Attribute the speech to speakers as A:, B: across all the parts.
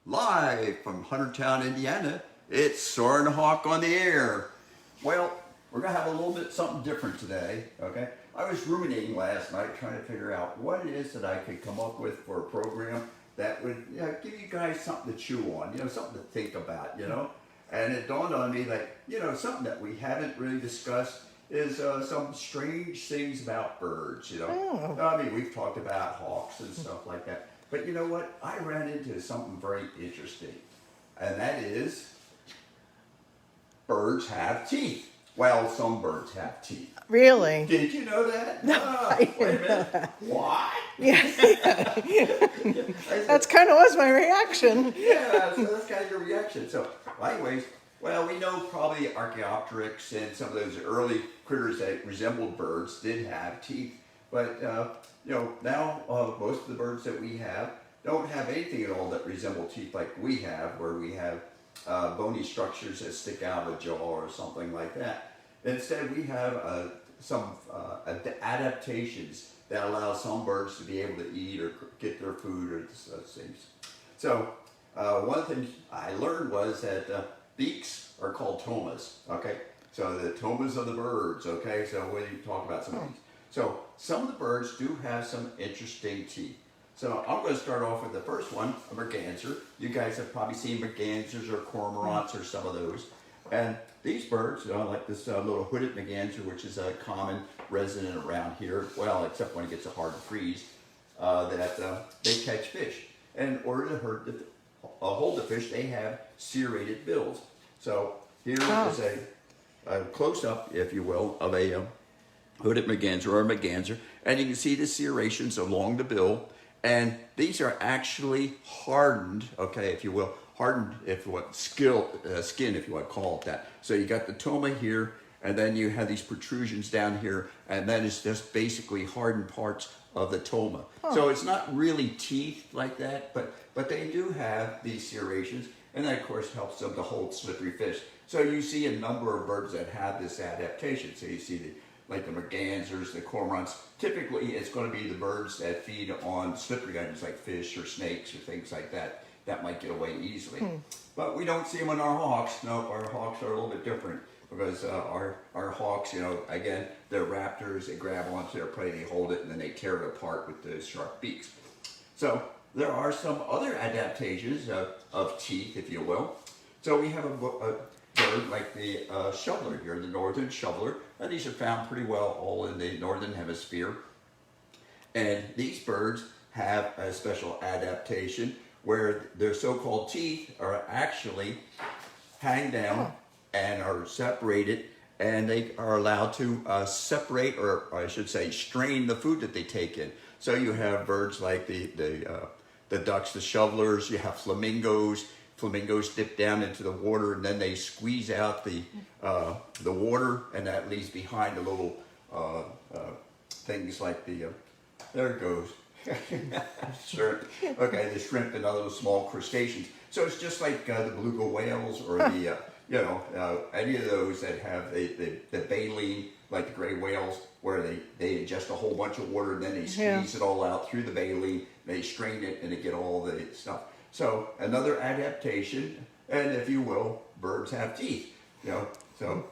A: live from Huntertown, Indiana. It's Soarin' the Hawk on the air. Well, we're going to have a little bit something different today, okay? I was ruminating last night trying to figure out what it is that I could come up with for a program that would give you guys something to chew on, something to think about, And it dawned on me that, something that we haven't really discussed is some strange things about birds,
B: Oh.
A: I mean, we've talked about hawks and stuff like that. But you know what? I ran into something very interesting. And that is, birds have teeth. Well, some birds have teeth.
B: Really?
A: Did you know that?
B: No, I
A: wait a
B: didn't know
A: minute.
B: that.
A: What?
B: Yeah. That's kind of was my reaction.
A: Yeah, so that's kind of your reaction. So, anyways, well, we know probably Archaeopteryx and some of those early critters that resembled birds did have teeth. But, now most of the birds that we have don't have anything at all that resemble teeth like we have, where we have bony structures that stick out of a jaw or something like that. Instead, we have some adaptations that allow some birds to be able to eat or get their food or such things. So, one thing I learned was that beaks are called tomas, okay? So the tomas of the birds, okay? So when you talk about some of these. So some of the birds do have some interesting teeth. So I'm going to start off with the first one, a merganser. You guys have probably seen mergansers or cormorants or some of those. And these birds, like this little hooded merganser, which is a common resident around here, well, except when it gets hard to freeze, that they catch fish. And in order to hold the fish, they have serrated bills. So here is a close-up, if you will, of a hooded merganser or a merganser. And you can see the serrations along the bill. And these are actually hardened, okay, if you will, hardened, if you want, skin, if you want to call it that. So you got the toma here, and then you have these protrusions down here, and that is just basically hardened parts of the toma. So it's not really teeth like that, but they do have these serrations, and that of course helps them to hold slippery fish. So you see a number of birds that have this adaptation. So you see like the mergansers, the cormorants. Typically it's going to be the birds that feed on slippery items like fish or snakes or things like that might get away easily. But we don't see them in our hawks. No, our hawks are a little bit different because our hawks, again, they're raptors. They grab onto their prey, they hold it, and then they tear it apart with those sharp beaks. So there are some other adaptations of teeth, if you will. So we have a bird like the shoveler here, the northern shoveler. And these are found pretty well all in the northern hemisphere. And these birds have a special adaptation where their so-called teeth are actually hang down and are separated, and they are allowed to separate, or I should say strain the food that they take in. So you have birds like the ducks, the shovelers, you have flamingos. Flamingos dip down into the water, and then they squeeze out the water, and that leaves behind the little things like there it goes. Shrimp. Okay, the shrimp and other small crustaceans. So it's just like the beluga whales or the any of those that have the baleen, like the gray whales, where they ingest a whole bunch of water and then they squeeze it all out through the baleen. They strain it and they get all the stuff. So another adaptation, and if you will, birds have teeth. So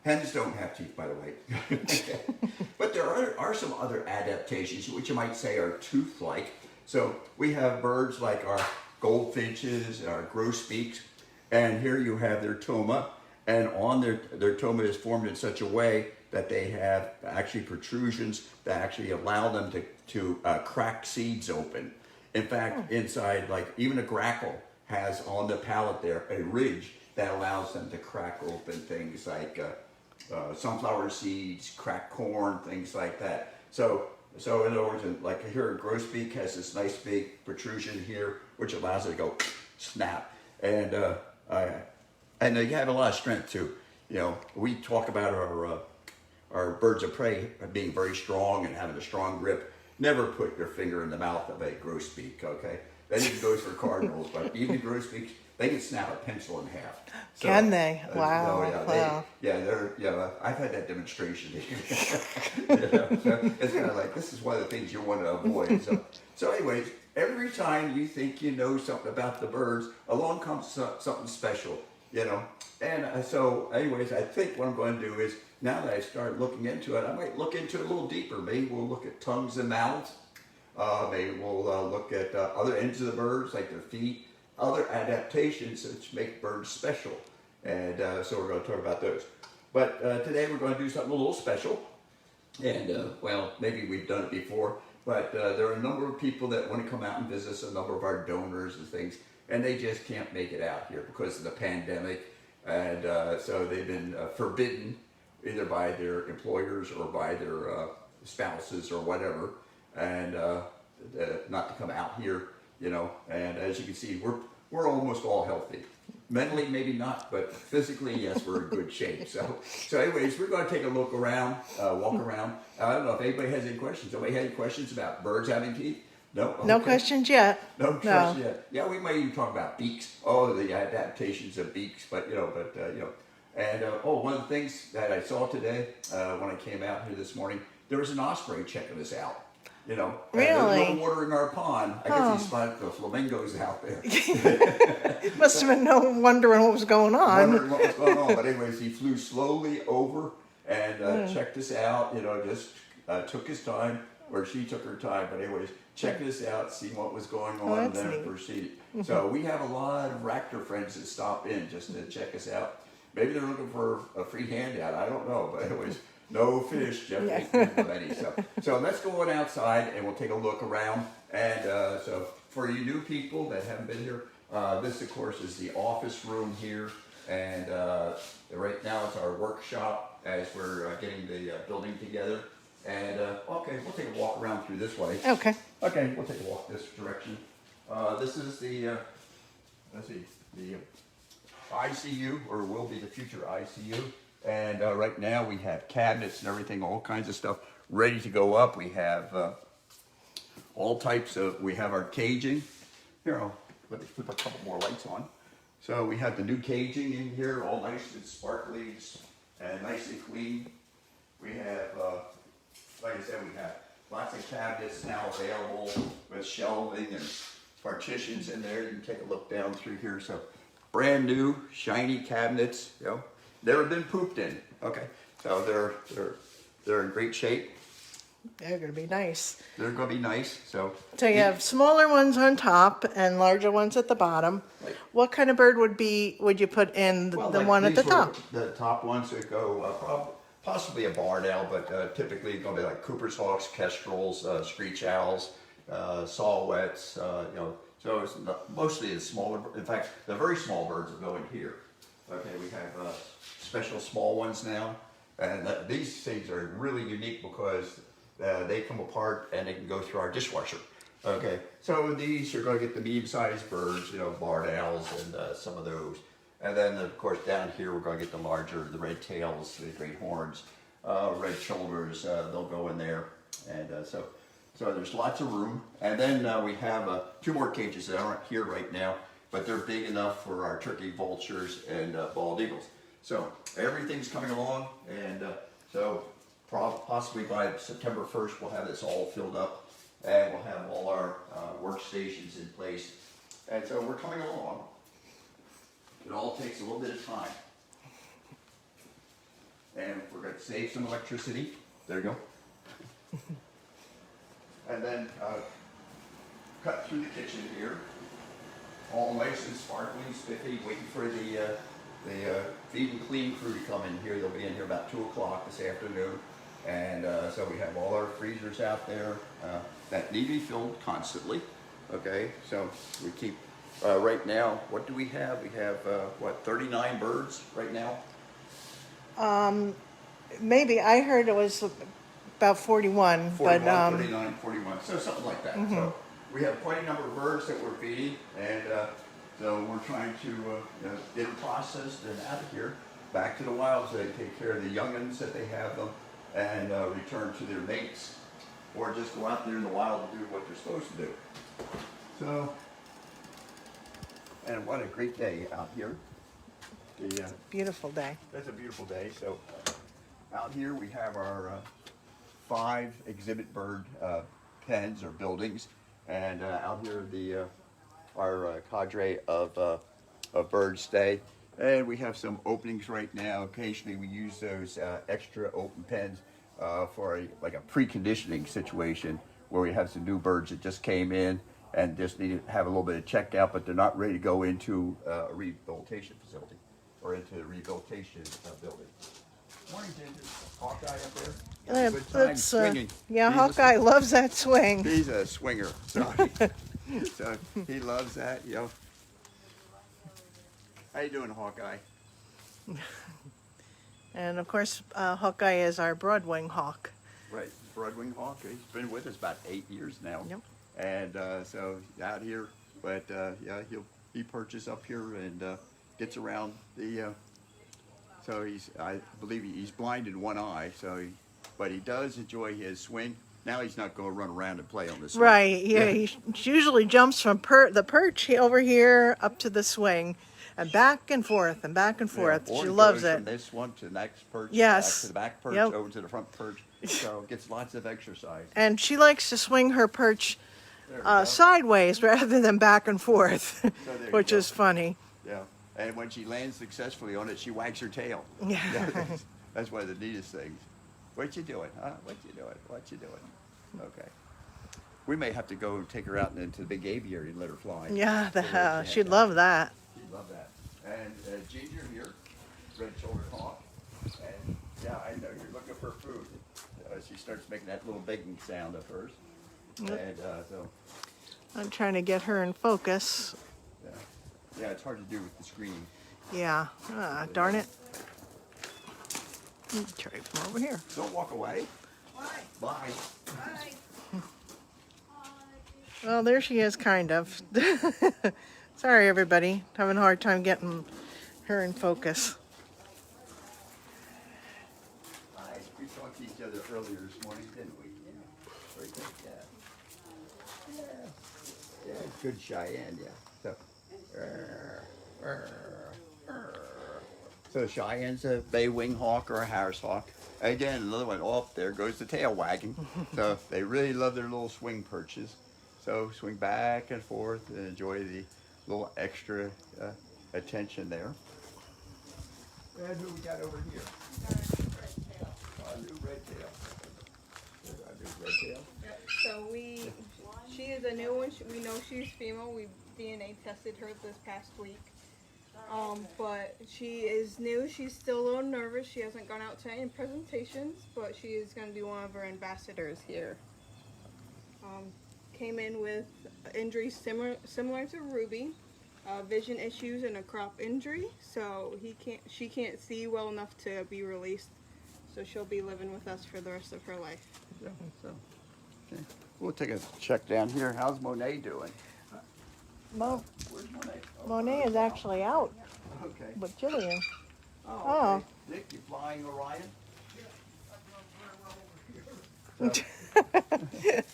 A: hens don't have teeth, by the way. But there are some other adaptations which you might say are tooth-like. So we have birds like our goldfinches and our grosbeaks, and here you have their toma, and on their toma is formed in such a way that they have actually protrusions that actually allow them to crack seeds open. In fact, inside, like even a grackle has on the palate there a ridge that allows them to crack open things like sunflower seeds, cracked corn, things like that. So in other words, like here, a grosbeak has this nice big protrusion here, which allows it to go snap, and they have a lot of strength too. We talk about our birds of prey being very strong and having a strong grip. Never put your finger in the mouth of a grosbeak, okay? That even goes for cardinals, but even grosbeaks, they can snap a pencil in half. So,
B: can they? Wow.
A: Wow. I've had that demonstration. So it's kind of like, this is one of the things you want to avoid. So anyways, every time you think you know something about the birds, along comes something special, you know. And so, anyways, I think what I'm going to do is, now that I started looking into it, I might look into it a little deeper. Maybe we'll look at tongues and mouths. Maybe we'll look at other ends of the birds, like their feet, other adaptations which make birds special. And so we're going to talk about those. But today we're going to do something a little special. And well, maybe we've done it before, but there are a number of people that want to come out and visit us, a number of our donors and things, and they just can't make it out here because of the pandemic. And so they've been forbidden either by their employers or by their spouses or whatever, and not to come out here, you know. And as you can see, we're almost all healthy. Mentally, maybe not, but physically, yes, we're in good shape. So anyways, we're going to take a look around, walk around. I don't know if anybody has any questions. Anybody had any questions about birds having teeth? No? Okay.
B: No questions yet.
A: No questions yet. Yeah, we might even talk about beaks. Oh, the adaptations of beaks, but you know. And one of the things that I saw today when I came out here this morning, there was an osprey checking us out. You know,
B: really?
A: There's no water in our pond. I guess he spotted the flamingos out there.
B: It must have been no wondering what was going on.
A: Wondering what was going on. But anyways, he flew slowly over and checked us out. You know, just took his time, or she took her time. But anyways, checked us out, see what was going on, and then proceeded. So we have a lot of raptor friends that stop in just to check us out. Maybe they're looking for a free handout. I don't know. But anyways. No fish, Jeff ain't getting many. So let's go on outside and we'll take a look around. And so for you new people that haven't been here, this of course is the office room here. And right now it's our workshop as we're getting the building together. And okay, we'll take a walk around through this way.
B: Okay.
A: Okay, we'll take a walk this direction. This is the, let's see, the ICU, or will be the future ICU. And right now we have cabinets and everything, all kinds of stuff ready to go up. We have all types of, we have our caging. Here, let me put a couple more lights on. So we have the new caging in here, all nice and sparkly and nice and clean. We have, like I said, we have lots of cabinets now available with shelving and partitions in there. You can take a look down through here. So brand new, shiny cabinets, you know. Never been pooped in. Okay, so they're in great shape.
B: They're going to be nice.
A: They're going to be nice. So
B: you have smaller ones on top and larger ones at the bottom.
A: Right.
B: What kind of bird would you put in the
A: like
B: one at the top?
A: The top ones that go possibly a barred owl, but typically going to be like Cooper's hawks, kestrels, screech owls, saw-whets. You know, so it's mostly the smaller. In fact, the very small birds are going here. Okay, we have special small ones now, and these things are really unique because they come apart and they can go through our dishwasher. Okay, so these are going to get the medium-sized birds, you know, barred owls and some of those. And then, of course, down here we're going to get the larger, the red tails, the great horns, red shoulders, they'll go in there. And so there's lots of room. And then we have 2 more cages that aren't here right now, but they're big enough for our turkey vultures and bald eagles. So everything's coming along, and so possibly by September 1st we'll have this all filled up, and we'll have all our workstations in place. And so we're coming along. It all takes a little bit of time. And we're going to save some electricity. There you go. And then cut through the kitchen here. All nice and sparkly, spiffy, waiting for the feed and clean crew to come in here. They'll be in here about 2 o'clock this afternoon. And so we have all our freezers out there that need to be filled constantly. Okay, so we keep, right now, what do we have? We have, 39 birds right now?
B: Maybe. I heard it was about 41.
A: 39, 41, so something like that. Mm-hmm. So we have quite a number of birds that we're feeding, and so we're trying to get them processed and out of here, back to the wild so they take care of the youngins that they have them, and return to their mates, or just go out there in the wild and do what they're supposed to do. So, and what a great day out here.
B: Beautiful day.
A: That's a beautiful day. So out here we have our 5 exhibit bird pens or buildings, And out here, the our cadre of birds stay. And we have some openings right now. Occasionally, we use those extra open pens for like a preconditioning situation where we have some new birds that just came in and just need to have a little bit of checked out, but they're not ready to go into a rehabilitation facility or into the rehabilitation building. Morning, Ginger. Hawkeye up there.
B: Yeah,
A: Good time swinging.
B: yeah,
A: He's
B: Hawkeye loves that swing.
A: He's a swinger, so so he loves that. You know. How you doing, Hawkeye?
B: And of course, Hawkeye is our broadwing hawk.
A: Right, Broadwing Hawk. He's been with us about 8 years now.
B: Yep.
A: And so out here, but yeah, he perches up here and gets around the. So I believe he's blind in one eye. But he does enjoy his swing. Now he's not going to run around and play on the swing.
B: Right. Yeah. He usually jumps from the perch over here up to the swing, and back and forth and back and forth.
A: Or
B: She
A: he
B: loves
A: goes
B: it.
A: from this one to the next perch.
B: Yes.
A: Back to the back perch,
B: Yep.
A: over to the front perch. So gets lots of exercise.
B: And she likes to swing her perch
A: There we go.
B: sideways rather than back and forth,
A: there you
B: which
A: go.
B: is funny.
A: Yeah, and when she lands successfully on it, she wags her tail.
B: Yeah.
A: That's one of the neatest things. What you doing, huh? What you doing? What you doing? Okay. We may have to go and take her out into the big aviary and let her fly.
B: Yeah,
A: So that she
B: she'd
A: has
B: love that.
A: She'd love that. And Ginger here, red-shouldered hawk. And yeah, I know you're looking for food. She starts making that little begging sound at first.
B: Yep.
A: And so,
B: I'm trying to get her in focus.
A: yeah, it's hard to do with the screen.
B: Yeah. Darn it. Try from over here.
A: Don't walk away.
C: Why?
A: Bye.
C: Bye.
B: Well, there she is, kind of. Sorry, everybody. Having a hard time getting her in focus.
A: Hi. We talked to each other earlier this morning, didn't we? Yeah. Very good. Yeah. Yeah. Yeah. Good Cheyenne. Yeah. So. So Cheyenne's a bay wing hawk or a Harris hawk. Again, another one. Oh, there goes the tail wagging. So they really love their little swing perches. So swing back and forth and enjoy the little extra attention there. And who we got over here? Our new red tail. There's our new red tail.
C: So she is a new one. We know she's female. We DNA tested her this past week. But she is new. She's still a little nervous. She hasn't gone out to any presentations, but she is going to be one of our ambassadors here. Came in with injuries similar to Ruby, vision issues and a crop injury. So she can't see well enough to be released. So she'll be living with us for the rest of her life.
A: Yeah, so, okay. We'll take a check down here. How's Monet doing? Where's Monet? Oh,
B: Monet is actually out
A: okay.
B: with Jillian.
A: Oh, okay. Nick, you flying Orion?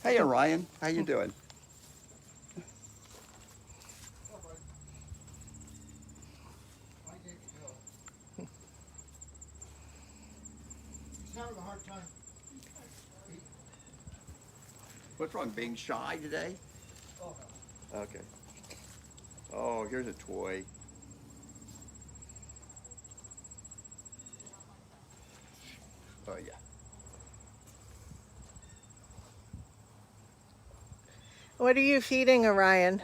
A: Hey, Orion. How you doing?
D: He's having a hard time.
A: What's wrong? Being shy today?
D: Oh,
A: Okay. Oh, here's a toy. Oh, yeah.
B: What are you feeding Orion?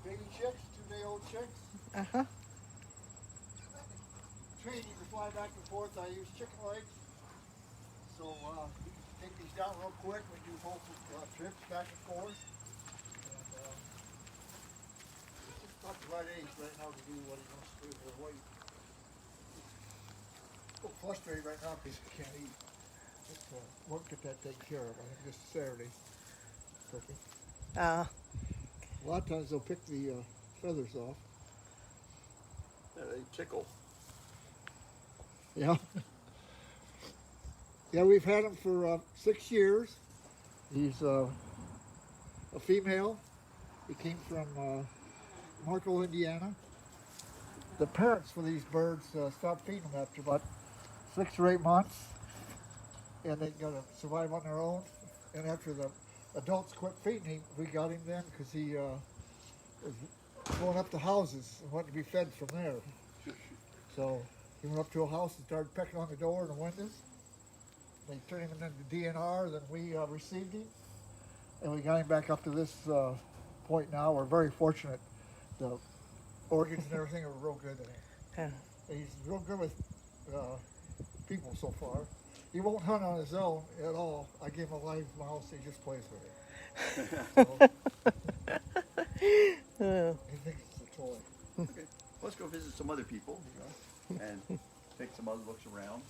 D: baby chicks, 2-day-old chicks.
B: Uh-huh.
D: Training to fly back and forth. I use chicken legs. So you can take these down real quick. We do both trips back and forth. And it's just about the right age right now to do what he wants to do with her weight. A little frustrated right now because he can't eat. Just won't get that taken care of. I think this Saturday. Cooking. A lot of times they'll pick the feathers off.
A: Yeah, they tickle.
D: Yeah. Yeah, we've had him for 6 years. He's a female. He came from Marco, Indiana. The parents for these birds stopped feeding them after about 6 or 8 months, and they got to survive on their own. And after the adults quit feeding him. We got him then because he was going up to houses and wanted to be fed from there. So he went up to a house and started pecking on the door and the windows. They turned him into DNR. Then we received him, and we got him back up to this point now. We're very fortunate. The organs and everything are real good in him.
B: Yeah.
D: He's real good with people so far. He won't hunt on his own at all. I give him a live mouse. He just plays with it. So, he thinks it's a toy.
A: Okay, let's go visit some other people and take some other looks around.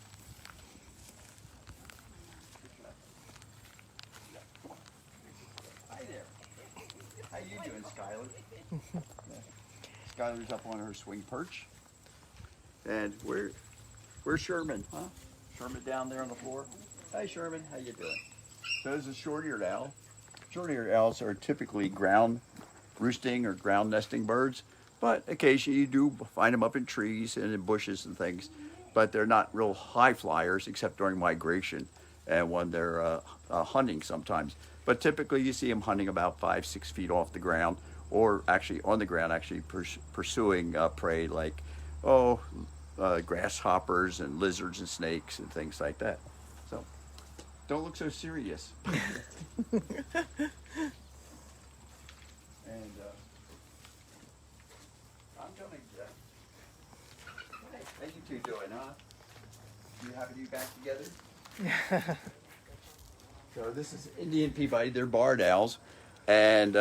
A: Hi there. How you doing, Skylar? Skylar's up on her swing perch. And where's Sherman, huh? Sherman down there on the floor. Hi, Sherman. How you doing? So this is a short-eared owl. Short-eared owls are typically ground roosting or ground nesting birds, but occasionally you do find them up in trees and in bushes and things. But they're not real high flyers except during migration and when they're hunting sometimes. But typically you see them hunting about 5-6 feet off the ground, or actually on the ground, actually pursuing prey like grasshoppers and lizards and snakes and things like that. So don't look so serious. And I'm doing how you two doing, huh? You happy to be back together? So this is Indy and Peabody. They're barred owls, and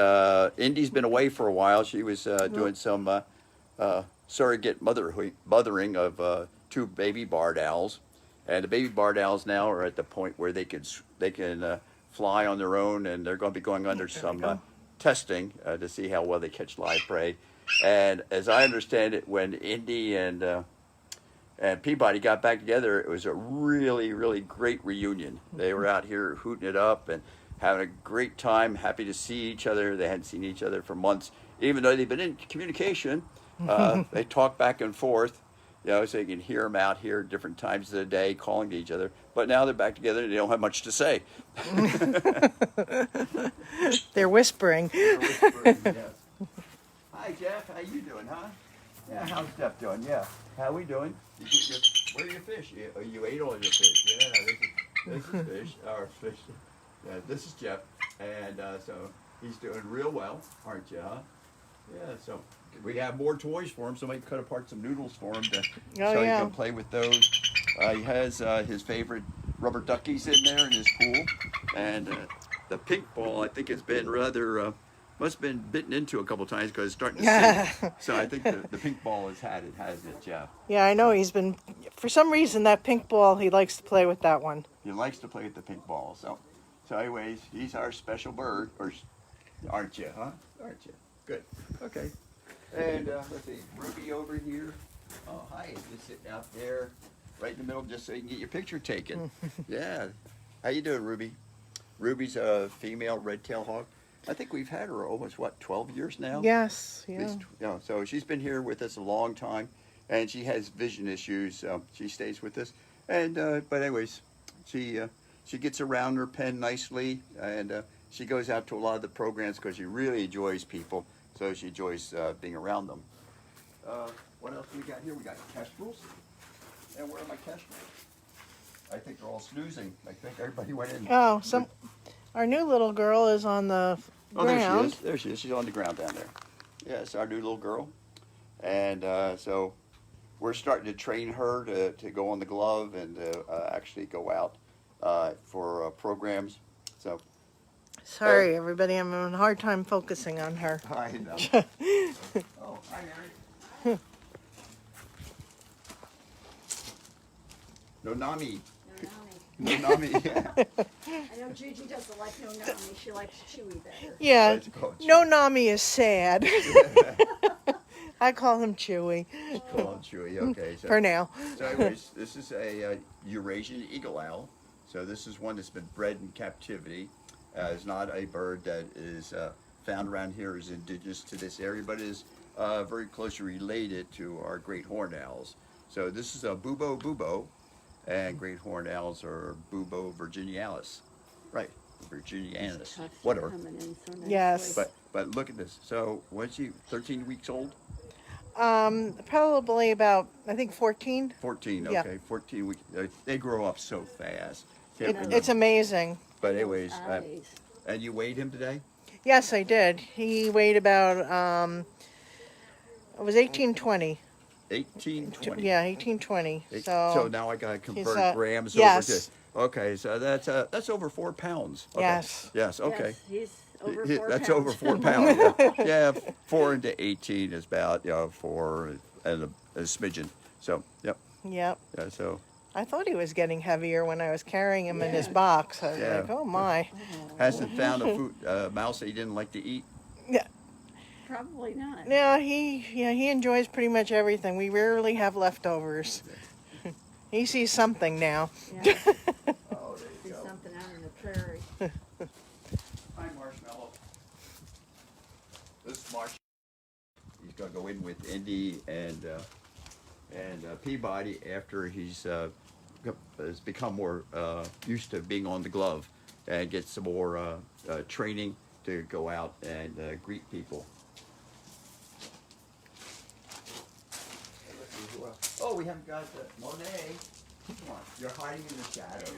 A: Indy's been away for a while. She was doing some surrogate mothering of 2 baby barred owls, and the baby barred owls now are at the point where they can fly on their own, and they're going to be going under some testing to see how well they catch live prey. And as I understand it, when Indy and Peabody got back together, it was a really, really great reunion. They were out here hooting it up and having a great time, happy to see each other. They hadn't seen each other for months, even though they've been in communication. They talk back and forth, so you can hear them out here at different times of the day calling to each other. But now they're back together and they don't have much to say.
B: They're whispering.
A: Yes. Hi, Jeff. How you doing, huh? Yeah, how's Jeff doing? Yeah. How we doing? Where are your fish? You ate all your fish. Yeah, this is fish. Our fish. Yeah, this is Jeff. And so he's doing real well, aren't you, huh? Yeah, so we have more toys for him. Somebody cut apart some noodles for him so he can play with those. He has his favorite rubber duckies in there in his pool. And the pink ball, I think, has been rather... must have been bitten into a couple times because it's starting to sink. So I think the pink ball has had it, hasn't it, Jeff?
B: Yeah, I know he's been, for some reason, that pink ball, he likes to play with that one.
A: He likes to play with the pink ball. So anyways, he's our special bird, or aren't you, huh? Aren't you? Good. Okay. And let's see, Ruby over here. Oh, hi. Just sitting out there right in the middle just so you can get your picture taken. Yeah. How you doing, Ruby? Ruby's a female red-tailed hawk. I think we've had her almost, 12 years now?
B: Yes, yeah.
A: At least, so she's been here with us a long time, and she has vision issues, so she stays with us. And but anyways, she gets around her pen nicely, and she goes out to a lot of the programs because she really enjoys people, so she enjoys being around them. What else do we got here? We got kestrels. And where are my kestrels? I think they're all snoozing. I think everybody went in.
B: Oh, our new little girl is on the ground.
A: There she is. There she is. She's on the ground down there. Yes, our new little girl. And so we're starting to train her to go on the glove and actually go out for programs. So.
B: Sorry, everybody. I'm having a hard time focusing on her.
A: I know. Oh, hi, Mary. No Nami. No Nami. Yeah.
E: I know Gigi doesn't like no Nami. She likes Chewy better.
B: Yeah,
A: Let's call it
B: no Nami is sad. I call him Chewy
A: Call him Chewy. Okay. So,
B: for now.
A: So anyways, this is a Eurasian eagle owl. So this is one that's been bred in captivity. It's not a bird that is found around here, is indigenous to this area, but is very closely related to our great horned owls. So this is a bubo, and great horned owls are Bubo virginialis. Right. Virginianus,
E: Tough
A: whatever.
E: coming in so nicely.
B: Yes.
A: But look at this. So was she 13 weeks old?
B: Probably about, I think 14.
A: 14.
B: Yeah.
A: Okay, 14 weeks. They grow up so fast. Can't believe
B: It's
A: it.
B: amazing.
A: But anyways,
E: Eyes.
A: and you weighed him today?
B: Yes, I did. He weighed about, it was 1820.
A: 1820.
B: Yeah, 1820.
A: So now I gotta convert
B: he's,
A: grams
B: yes.
A: over to. Okay, so that's over 4 pounds. Okay.
B: Yes.
A: Yes. Okay.
E: Yes, he's over 4
A: That's
E: pounds.
A: over 4 pounds. Yeah. 4 into 18 is about 4 and a smidgen. So yep.
B: Yep.
A: Yeah. So
B: I thought he was getting heavier when I was carrying him in his box. I was
A: Yeah.
B: like, oh my.
A: hasn't found a food mouse that he didn't like to eat.
B: Yeah.
E: Probably not.
B: No, he enjoys pretty much everything. We rarely have leftovers. He sees something now.
E: Yeah.
A: Oh, there
E: See
A: you go.
E: something out in the prairie.
A: Hi, Marshmallow. This is Marsh. He's gonna go in with Indy and Peabody after he's has become more used to being on the glove and get some more training to go out and greet people. Oh, we haven't got Monet. Come on, you're hiding in the shadows.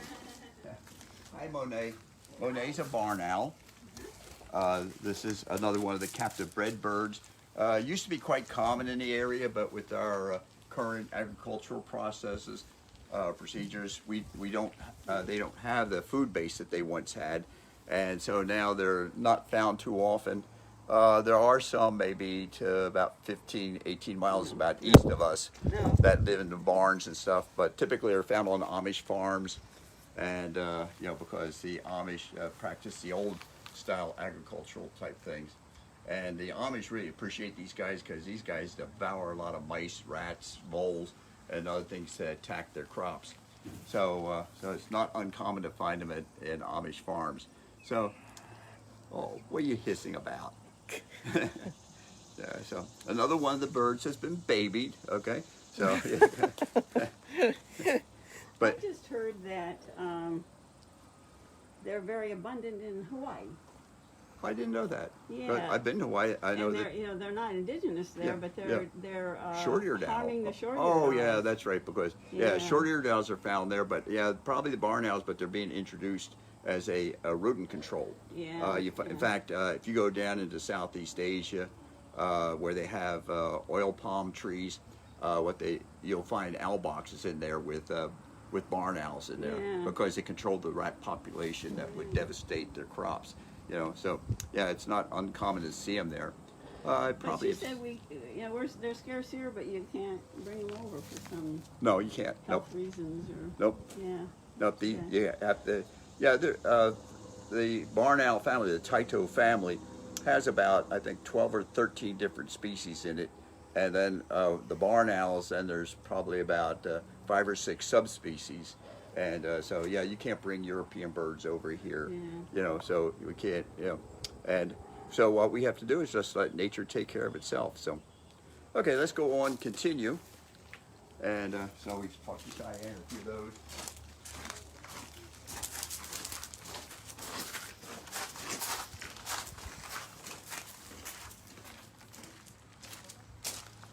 A: Hi, Monet. Monet's a barn owl. This is another one of the captive bred birds. Used to be quite common in the area, but with our current agricultural processes, procedures, they don't have the food base that they once had, and so now they're not found too often. There are some maybe to about 15, 18 miles about east of us that live in the barns and stuff, but typically are found on Amish farms, and because the Amish practice the old style agricultural type things. And the Amish really appreciate these guys because these guys devour a lot of mice, rats, moles, and other things that attack their crops. So it's not uncommon to find them in Amish farms. So, what are you hissing about? Yeah, so another one of the birds has been babied. Okay, so. But
E: I just heard that they're very abundant in Hawaii.
A: I didn't know that.
E: Yeah.
A: But I've been to Hawaii. I know
E: And
A: that.
E: they're not indigenous there,
A: Yeah,
E: but
A: yeah.
E: they're
A: Short-eared owl.
E: harming the short-eared
A: Oh yeah,
E: owls.
A: that's right. Because
E: Yeah.
A: short-eared owls are found there, but probably the barn owls, but they're being introduced as a rodent control.
E: Yeah,
A: In fact, if you go down into Southeast Asia, where they have oil palm trees, you'll find owl boxes in there with barn owls in there
E: Yeah.
A: because they control the rat population that would devastate their crops. So it's not uncommon to see them there.
E: But
A: Probably
E: she said they're scarce here, but you can't bring them over for some
A: no, you can't. Nope.
E: health reasons or
A: Nope.
E: yeah.
A: Nope. The barn owl family, the Taito family, has about I think 12 or 13 different species in it, and then the barn owls, and there's probably about 5 or 6 subspecies. And you can't bring European birds over here, so we can't, and so what we have to do is just let nature take care of itself. So, okay, let's go on, continue, and so we've talked to Cheyenne, a few of those.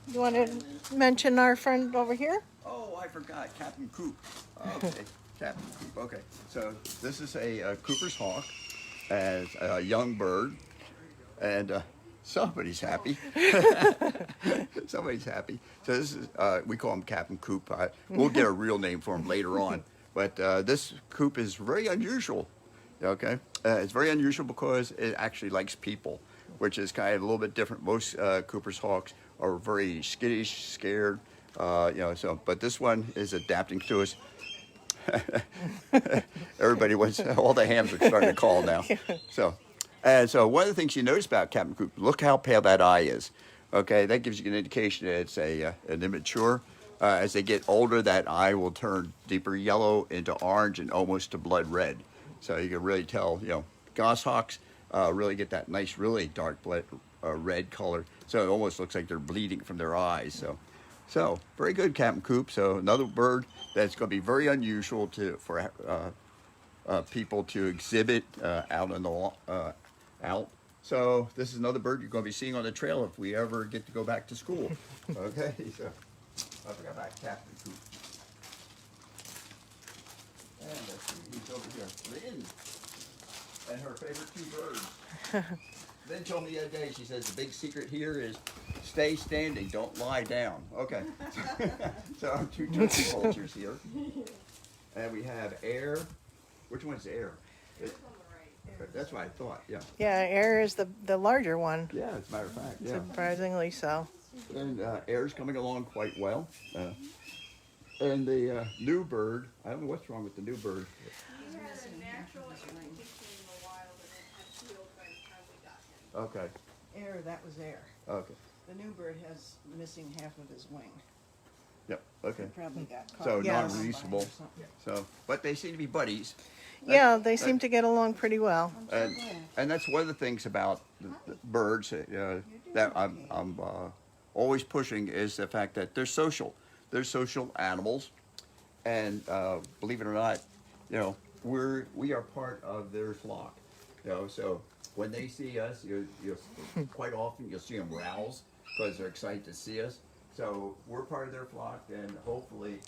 B: You want to mention our friend over here?
A: Oh, I forgot, Captain Coop. Okay, Captain Coop. Okay, so this is a Cooper's hawk, as a young bird, and somebody's happy. Somebody's happy. So this is we call him Captain Coop. We'll get a real name for him later on, but this Coop is very unusual. Okay, it's very unusual because it actually likes people, which is kind of a little bit different. Most Cooper's hawks are very skittish, scared, but this one is adapting to us. Everybody wants, all the hams are starting to call now. So one of the things you notice about Captain Coop, look how pale that eye is. Okay, that gives you an indication that it's an immature. As they get older, that eye will turn deeper yellow into orange and almost to blood red. So you can really tell, goshawks really get that nice, really dark blood, red color. So it almost looks like they're bleeding from their eyes. So very good, Captain Coop. So another bird that's going to be very unusual for people to exhibit out in the out. So this is another bird you're going to be seeing on the trail if we ever get to go back to school. Okay, so I forgot about Captain Coop. And let's see, he's over here. Lynn and her favorite two birds. Lynn told me the other day, she says the big secret here is stay standing, don't lie down. Okay. So two turkey vultures here. And we have Air. Which one's Air? That's what I thought, yeah.
B: Yeah, Air is the larger one.
A: Yeah, as a matter of fact, yeah.
B: Surprisingly so.
A: And Air's coming along quite well. And the new bird, I don't know what's wrong with the new bird.
C: He had a natural extinction in the wild and it had healed by the time we got him.
A: Okay,
B: Air, that was Air.
A: okay,
B: The new bird has missing half of his wing.
A: yep, okay.
B: Probably got caught.
A: So
B: Yes.
A: non-releasable. So, but they seem to be buddies.
B: Yeah, they seem to get along pretty well.
A: And that's one of the things about the birds that I'm always pushing is the fact that they're social. They're social animals, and believe it or not, you know, we are part of their flock. You know, so when they see us, you quite often you'll see them rouse because they're excited to see us. So we're part of their flock, and hopefully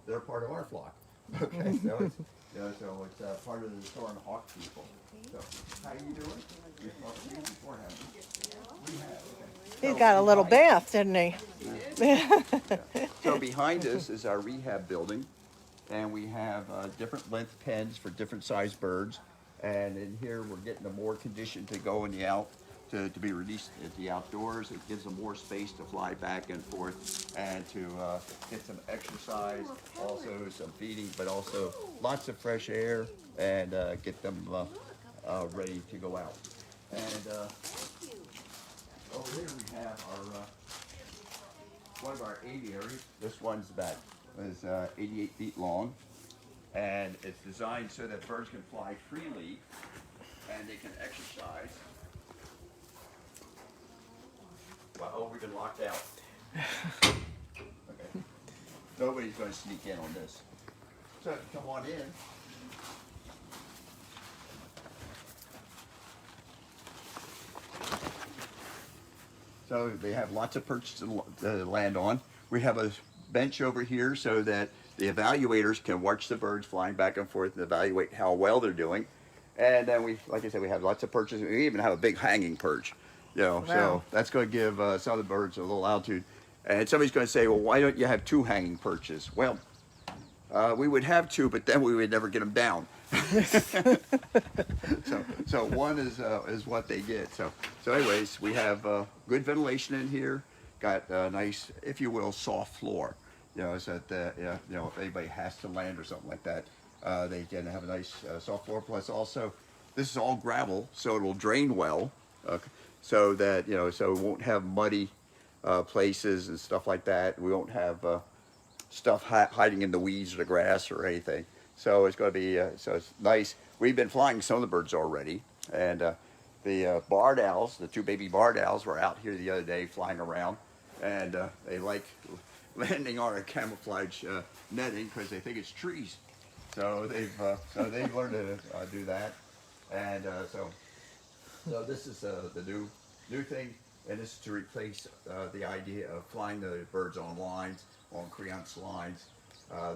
A: they're part of our flock. Okay, so it's, you know, so it's part of the Soarin hawk people. So how you doing?
B: He got a little bath, didn't he?
A: So behind us is our rehab building, and we have different length pens for different size birds. And in here, we're getting them more conditioned to go in the out, to be released at the outdoors. It gives them more space to fly back and forth and to get some exercise, also some feeding, but also lots of fresh air and get them ready to go out. And over here we have our one of our aviaries. This one's about 88 feet long, and it's designed so that birds can fly freely and they can exercise. Oh, we've been locked out. Okay. Nobody's going to sneak in on this. So come on in. So they have lots of perches to land on. We have a bench over here so that the evaluators can watch the birds flying back and forth and evaluate how well they're doing. And then we, like I said, we have lots of perches. We even have a big hanging perch. You know,
B: Wow.
A: So that's going to give some of the birds a little altitude. And somebody's going to say, well, why don't you have two hanging perches? Well, we would have two, but then we would never get them down. So one is what they get. So anyways, we have good ventilation in here. Got a nice, if you will, soft floor. You know, so that you know, if anybody has to land or something like that, they can have a nice soft floor. Plus, also, this is all gravel, so it will drain well. So that, you know, so we won't have muddy places and stuff like that. We won't have stuff hiding in the weeds or the grass or anything. So it's going to be, so it's nice. We've been flying some of the birds already, and the barred owls, the two baby barred owls, were out here the other day flying around, and they like landing on our camouflage netting because they think it's trees. So they've learned to do that, and so this is the new thing, and this is to replace the idea of flying the birds on lines, on creance lines.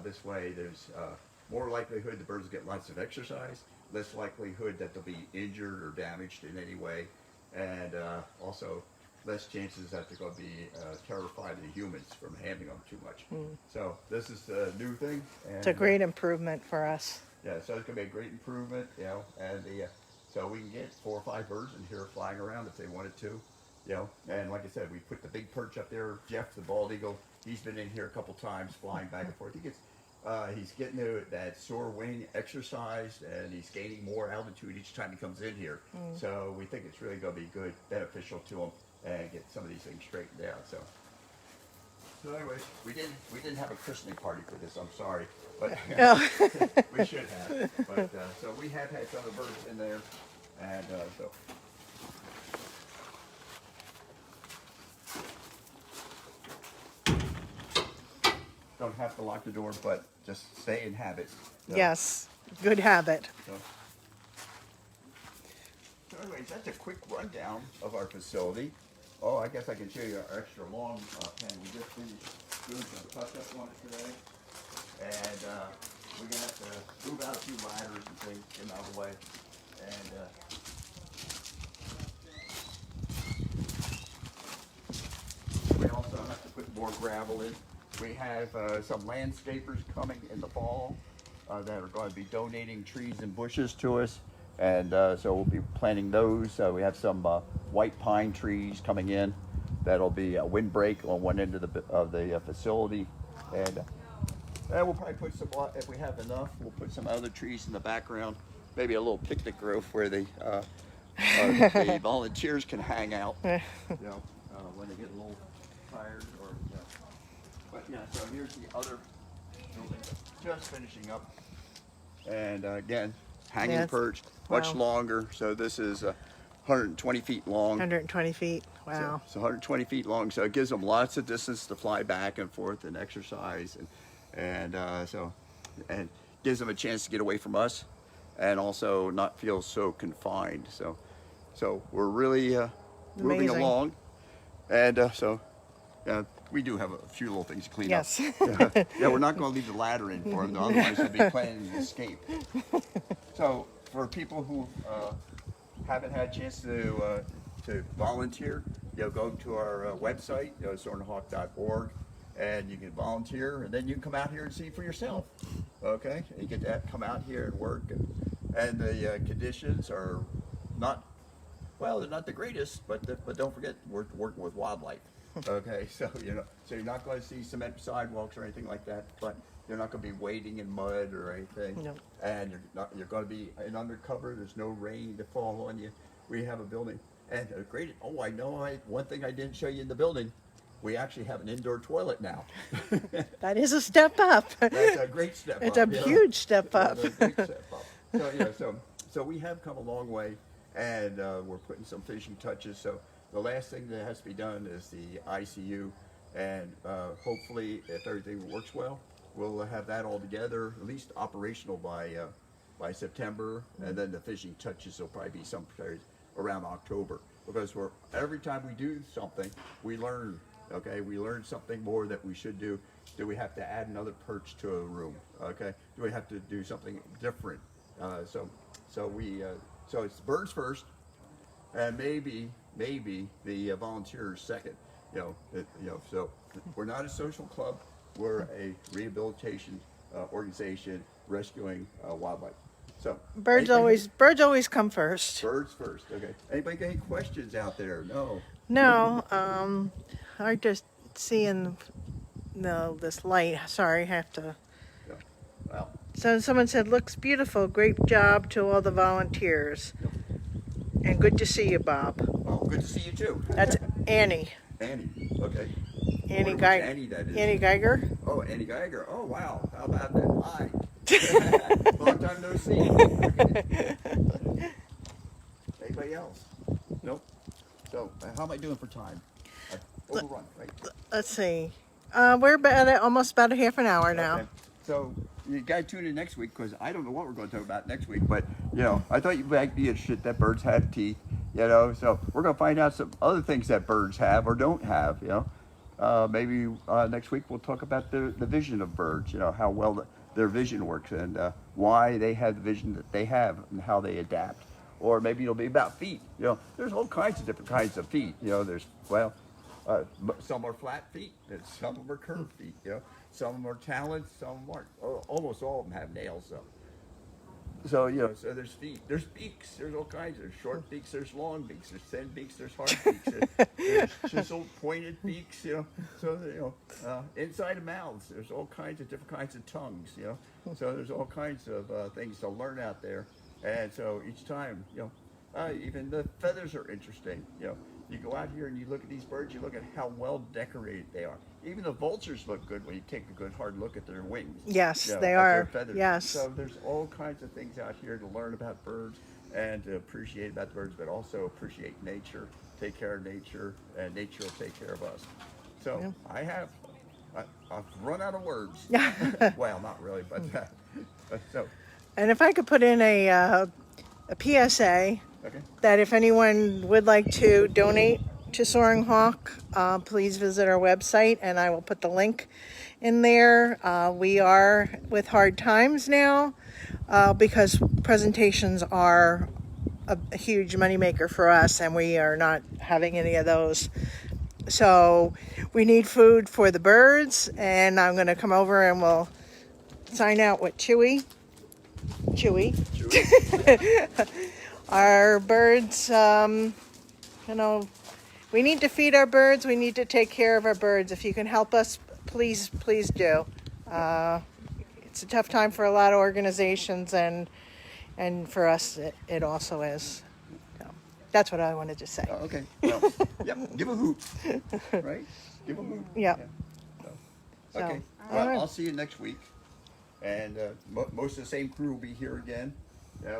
A: This way, there's more likelihood the birds will get lots of exercise, less likelihood that they'll be injured or damaged in any way, and also less chances that they're going to be terrified of the humans from handling them too much. So this is the new thing. And,
B: It's a great improvement for us.
A: yeah, so it's going to be a great improvement, you know, and so we can get 4 or 5 birds in here flying around if they wanted to, you know, and like I said, we put the big perch up there. Jeff, the bald eagle, he's been in here a couple times flying back and forth. He's getting that sore wing exercised, and he's gaining more altitude each time he comes in here. So we think it's really going to be good, beneficial to him, and get some of these things straightened out. So anyways, we didn't have a christening party for this. I'm sorry, but we should have. But so we have had some of the birds in there, and so. Don't have to lock the door, but just stay in habit. So,
B: Yes. Good habit.
A: So anyways, that's a quick rundown of our facility. Oh, I guess I can show you our extra long pen. We just finished doing some touch-up on it today. And we're going to have to move out a few ladders and things, get them out of the way. And we also have to put more gravel in. We have some landscapers coming in the fall that are going to be donating trees and bushes to us. And so we'll be planting those. We have some white pine trees coming in. That'll be a windbreak on one end of the facility. And we'll probably put some, if we have enough, we'll put some other trees in the background. Maybe a little picnic grove where the volunteers can hang out, when they get a little tired or, But yeah, so here's the other building, just finishing up. And again, hanging perch, much longer. So this is 120 feet long.
B: 120 feet. Wow.
A: So 120 feet long. So it gives them lots of distance to fly back and forth and exercise, and gives them a chance to get away from us, and also not feel so confined. So we're really moving along, and we do have a few little things to clean up.
B: Yes.
A: Yeah, we're not going to leave the ladder in for them, though, otherwise they'll be planning to escape. So for people who haven't had a chance to volunteer, go to our website, soarinhawk.org, and you can volunteer, and then you can come out here and see for yourself. Okay, and you get to come out here and work, and the conditions are not, well, they're not the greatest, but don't forget, we're working with wildlife. Okay, so you're not going to see cement sidewalks or anything like that, but you're not going to be wading in mud or anything.
B: No.
A: And you're going to be in undercover. There's no rain to fall on you. We have a building, and a great. Oh, I know. One thing I didn't show you in the building, we actually have an indoor toilet now.
B: That is a step up.
A: That's a great step
B: It's
A: up.
B: a huge step up.
A: That's a great step up. So we have come a long way, and we're putting some finishing touches. So the last thing that has to be done is the ICU, and hopefully, if everything works well, we'll have that all together, at least operational by September, and then the finishing touches will probably be sometime around October. Because every time we do something, we learn. Okay, we learn something more that we should do. Do we have to add another perch to a room? Okay, do we have to do something different? So it's birds first, and maybe the volunteers second. So we're not a social club. We're a rehabilitation organization rescuing wildlife. So
B: Birds always come first.
A: birds first. Okay. Anybody got any questions out there? No.
B: No, I just seeing this light. Sorry, I have to.
A: Yeah. Well.
B: So someone said, looks beautiful. Great job to all the volunteers. And good to see you, Bob.
A: Well, good to see you too.
B: That's Annie.
A: Annie. Okay.
B: Annie
A: Which
B: Geiger.
A: Annie that is.
B: Annie Geiger.
A: Oh, Annie Geiger. Oh, wow. How about that? Hi. Long time no see. Anybody else? Nope. So, how am I doing for time? Overrun, right?
B: Let's see. We're about almost about a half an hour now.
A: Okay. So, you got to tune in next week, because I don't know what we're going to talk about next week, but, I thought you might be interested that birds have teeth, so we're going to find out some other things that birds have or don't have, maybe next week we'll talk about the vision of birds, how well their vision works, and why they have the vision that they have and how they adapt. Or maybe it'll be about feet. There's all kinds of different kinds of feet. Some are flat feet, and some of them are curved feet. Some of them are talons, some of them aren't. Almost all of them have nails, though. So so there's feet, there's beaks, there's all kinds. There's short beaks, there's long beaks, there's thin beaks, there's hard beaks, there's chiseled, pointed beaks. So inside of mouths, there's all kinds of different kinds of tongues. So there's all kinds of things to learn out there. And so each time, even the feathers are interesting. You go out here and you look at these birds, you look at how well decorated they are. Even the vultures look good when you take a good hard look at their wings.
B: Yes, they
A: at
B: are.
A: Their feathers.
B: Yes.
A: So there's all kinds of things out here to learn about birds and to appreciate about the birds, but also appreciate nature, take care of nature, and nature will take care of us. So I've run out of words. Well, not really, but so
B: And if I could put in a PSA
A: Okay.
B: that if anyone would like to donate to Soaring Hawk, please visit our website, and I will put the link in there. We are with hard times now because presentations are a huge moneymaker for us, and we are not having any of those. So we need food for the birds, and I'm going to come over and we'll sign out with Chewy. Our birds, you know, we need to feed our birds. We need to take care of our birds. If you can help us, please, please do. It's a tough time for a lot of organizations, and for us, it also is. So, that's what I wanted to say.
A: Oh, okay. Well, yep. Give a hoot. Right? Give a hoot.
B: Yep.
A: Yeah.
B: So,
A: Okay.
B: all
A: Well,
B: right.
A: I'll see you next week, and most of the same crew will be here again. Yeah,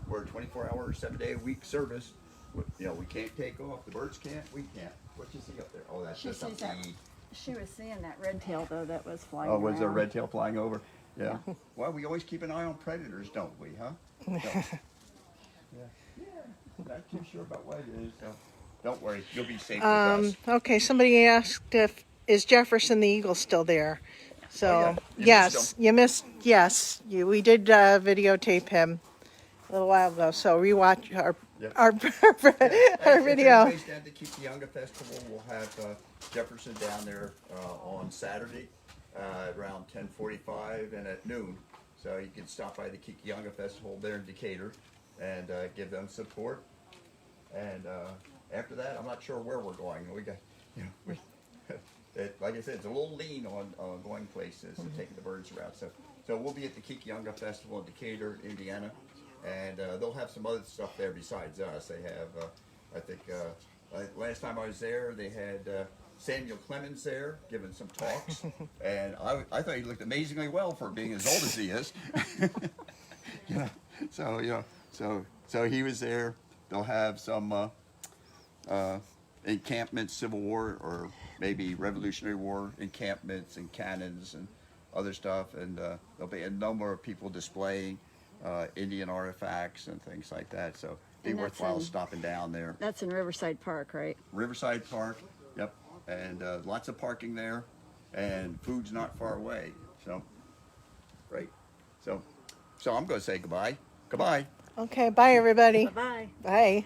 A: we're a 24-hour, 7-day-a-week service. We can't take off. The birds can't. We can't. What you see up there? Oh, that's
E: She
A: just
E: sees
A: something.
E: that. She was seeing that red tail though that was flying
A: Oh, was there a
E: around.
A: red tail flying over? Yeah. Well, we always keep an eye on predators, don't we, huh? So, yeah. Not too sure about what it is, so don't worry. You'll be safe with us.
B: Okay, somebody asked is Jefferson the Eagle still there? So,
A: Oh, yeah. You
B: yes,
A: missed
B: you missed, yes, we did videotape him a little while ago, so rewatch our,
A: Yep.
B: our, our
A: If
B: video.
A: anybody's down to Kikiyanga Festival, we'll have Jefferson down there on Saturday around 10:45 and at noon. So you can stop by the Kikiyanga Festival there in Decatur and give them support. And after that, I'm not sure where we're going. We got, like I said, it's a little lean on going places and taking the birds around. So we'll be at the Kikiyanga Festival in Decatur, Indiana. And they'll have some other stuff there besides us. They have, I think, last time I was there, they had Samuel Clemens there giving some talks, and I thought he looked amazingly well for being as old as he is. So he was there. They'll have some encampments, Civil War or maybe Revolutionary War encampments and cannons and other stuff, and there'll be a number of people displaying Indian artifacts and things like that. So be
E: And that's
A: worthwhile
E: in-
A: stopping down there.
E: That's in Riverside Park, right?
A: Riverside Park, yep, and lots of parking there, and food's not far away. So, great. So I'm going to say goodbye. Goodbye.
B: Okay, bye everybody.
E: Bye-bye.
B: Bye.